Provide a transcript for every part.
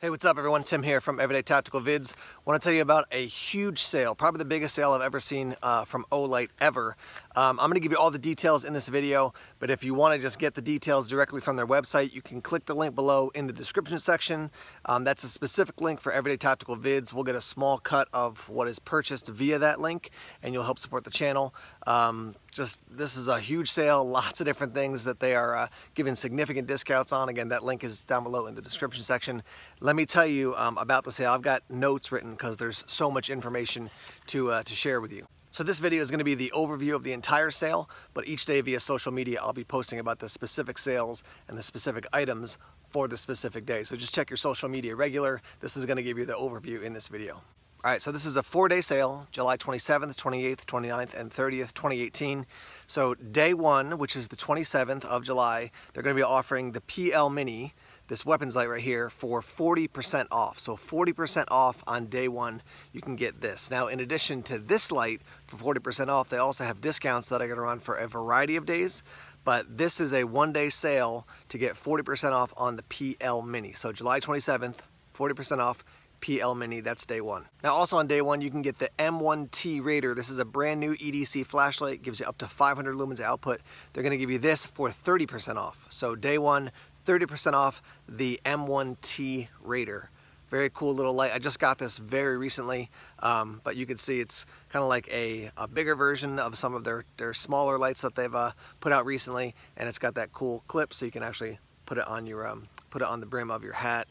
Hey, what's up everyone? Tim here from Everyday Tactical Vids. Want to tell you about a huge sale, probably the biggest sale I've ever seen from Olight ever. I'm going to give you all the details in this video, but if you want to just get the details directly from their website, you can click the link below in the description section. That's a specific link for Everyday Tactical Vids. We'll get a small cut of what is purchased via that link, and you'll help support the channel. This is a huge sale, lots of different things that they are giving significant discounts on. Again, that link is down below in the description section. Let me tell you about the sale. I've got notes written because there's so much information to share with you. So this video is going to be the overview of the entire sale, but each day via social media I'll be posting about the specific sales and the specific items for the specific day. So just check your social media regular. This is going to give you the overview in this video. All right, so this is a 4-day sale, July 27th, 28th, 29th, and 30th, 2018. So day one, which is the 27th of July, they're going to be offering the PL Mini, this weapons light right here, for 40% off. So 40% off on day one, you can get this. Now, in addition to this light for 40% off, they also have discounts that are going to run for a variety of days. But this is a one-day sale to get 40% off on the PL Mini. So July 27th, 40% off. PL Mini, that's day one. Now also on day one, you can get the M1T Raider. This is a brand new EDC flashlight, gives you up to 500 lumens of output. They're gonna give you this for 30% off. So day one, 30% off the M1T Raider. Very cool little light. I just got this very recently, but you can see it's kind of like a bigger version of some of their smaller lights that they've put out recently, and it's got that cool clip so you can actually put it on your put it on the brim of your hat.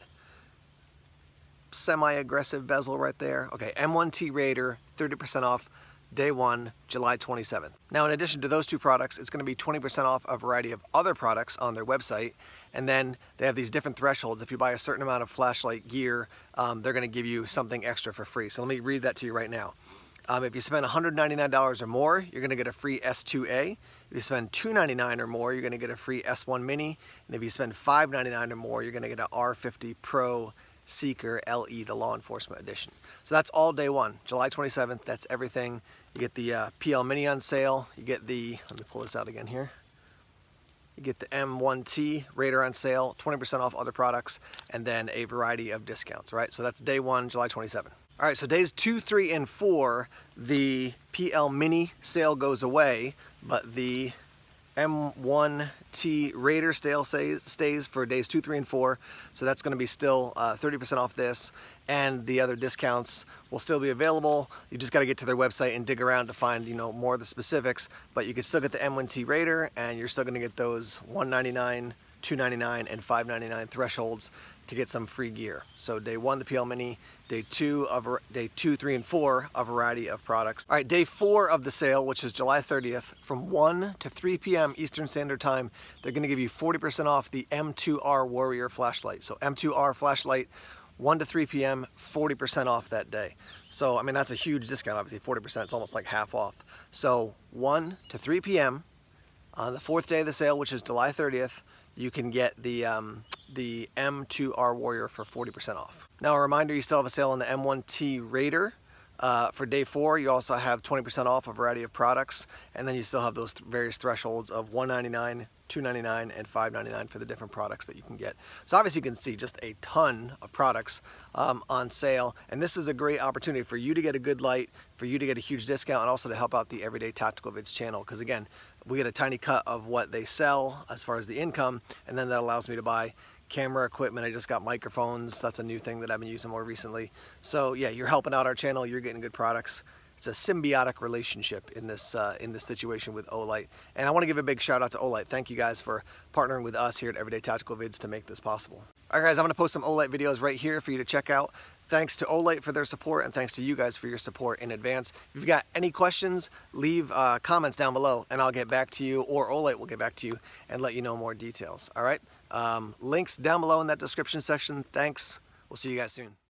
Semi-aggressive bezel right there. Okay, M1T Raider, 30% off, day one, July 27th. Now, in addition to those two products, it's going to be 20% off a variety of other products on their website. And then they have these different thresholds. If you buy a certain amount of flashlight gear, they're going to give you something extra for free. So let me read that to you right now. If you spend $199 or more, you're going to get a free S2A. If you spend $299 or more, you're going to get a free S1 Mini. And if you spend $599 or more, you're going to get an R50 Pro Seeker LE, the Law Enforcement Edition. So that's all day one, July 27th. That's everything. You get the PL Mini on sale. You get the, let me pull this out again here. You get the M1T Raider on sale, 20% off other products, and then a variety of discounts, right? So that's day one, July 27th. All right, so days 2, 3, and 4, the PL Mini sale goes away, but the M1T Raider stays for days 2, 3, and 4. So that's going to be still 30% off this, and the other discounts will still be available. You just got to get to their website and dig around to find, you know, more of the specifics. But you can still get the M1T Raider, and you're still going to get those $199, $299, and $599 thresholds to get some free gear. So day one, the PL Mini. Day 2, 3, and 4, a variety of products. All right, day 4 of the sale, which is July 30th, from 1 to 3 p.m. Eastern Standard Time, they're going to give you 40% off the M2R Warrior flashlight. So M2R flashlight, 1 to 3 p.m., 40% off that day. So, I mean, that's a huge discount, obviously, 40%. It's almost like half off. So 1 to 3 p.m. on the 4th day of the sale, which is July 30th, you can get the M2R Warrior for 40% off. Now a reminder, you still have a sale on the M1T Raider. For day 4, you also have 20% off a variety of products, and then you still have those various thresholds of $199, $299, and $599 for the different products that you can get. So obviously you can see just a ton of products on sale, and this is a great opportunity for you to get a good light, for you to get a huge discount, and also to help out the Everyday Tactical Vids channel, because again, we get a tiny cut of what they sell as far as the income, and then that allows me to buy camera equipment. I just got microphones. That's a new thing that I've been using more recently. So yeah, you're helping out our channel. You're getting good products. It's a symbiotic relationship in this situation with Olight. And I want to give a big shout out to Olight. Thank you guys for partnering with us here at Everyday Tactical Vids to make this possible. All right guys, I'm going to post some Olight videos right here for you to check out. Thanks to Olight for their support, and thanks to you guys for your support in advance. If you've got any questions, leave comments down below and I'll get back to you, or Olight will get back to you and let you know more details. All right, links down below in that description section. Thanks. We'll see you guys soon.